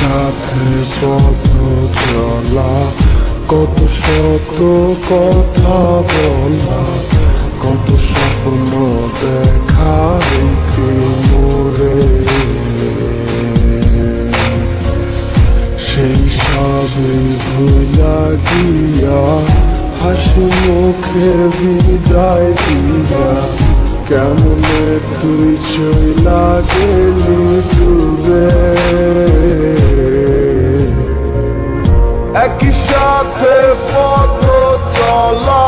সাথে পথ চলা, কত শত কথা বলা, কত স্বপ্ন দেখা রেখে মোরে, সেই সবই ভুলা গিয়া হাসি মুখে বিদায় দিয়া, কেমনে তুই চইলা গেলি ডুবে। একই সাথে পথ চলা,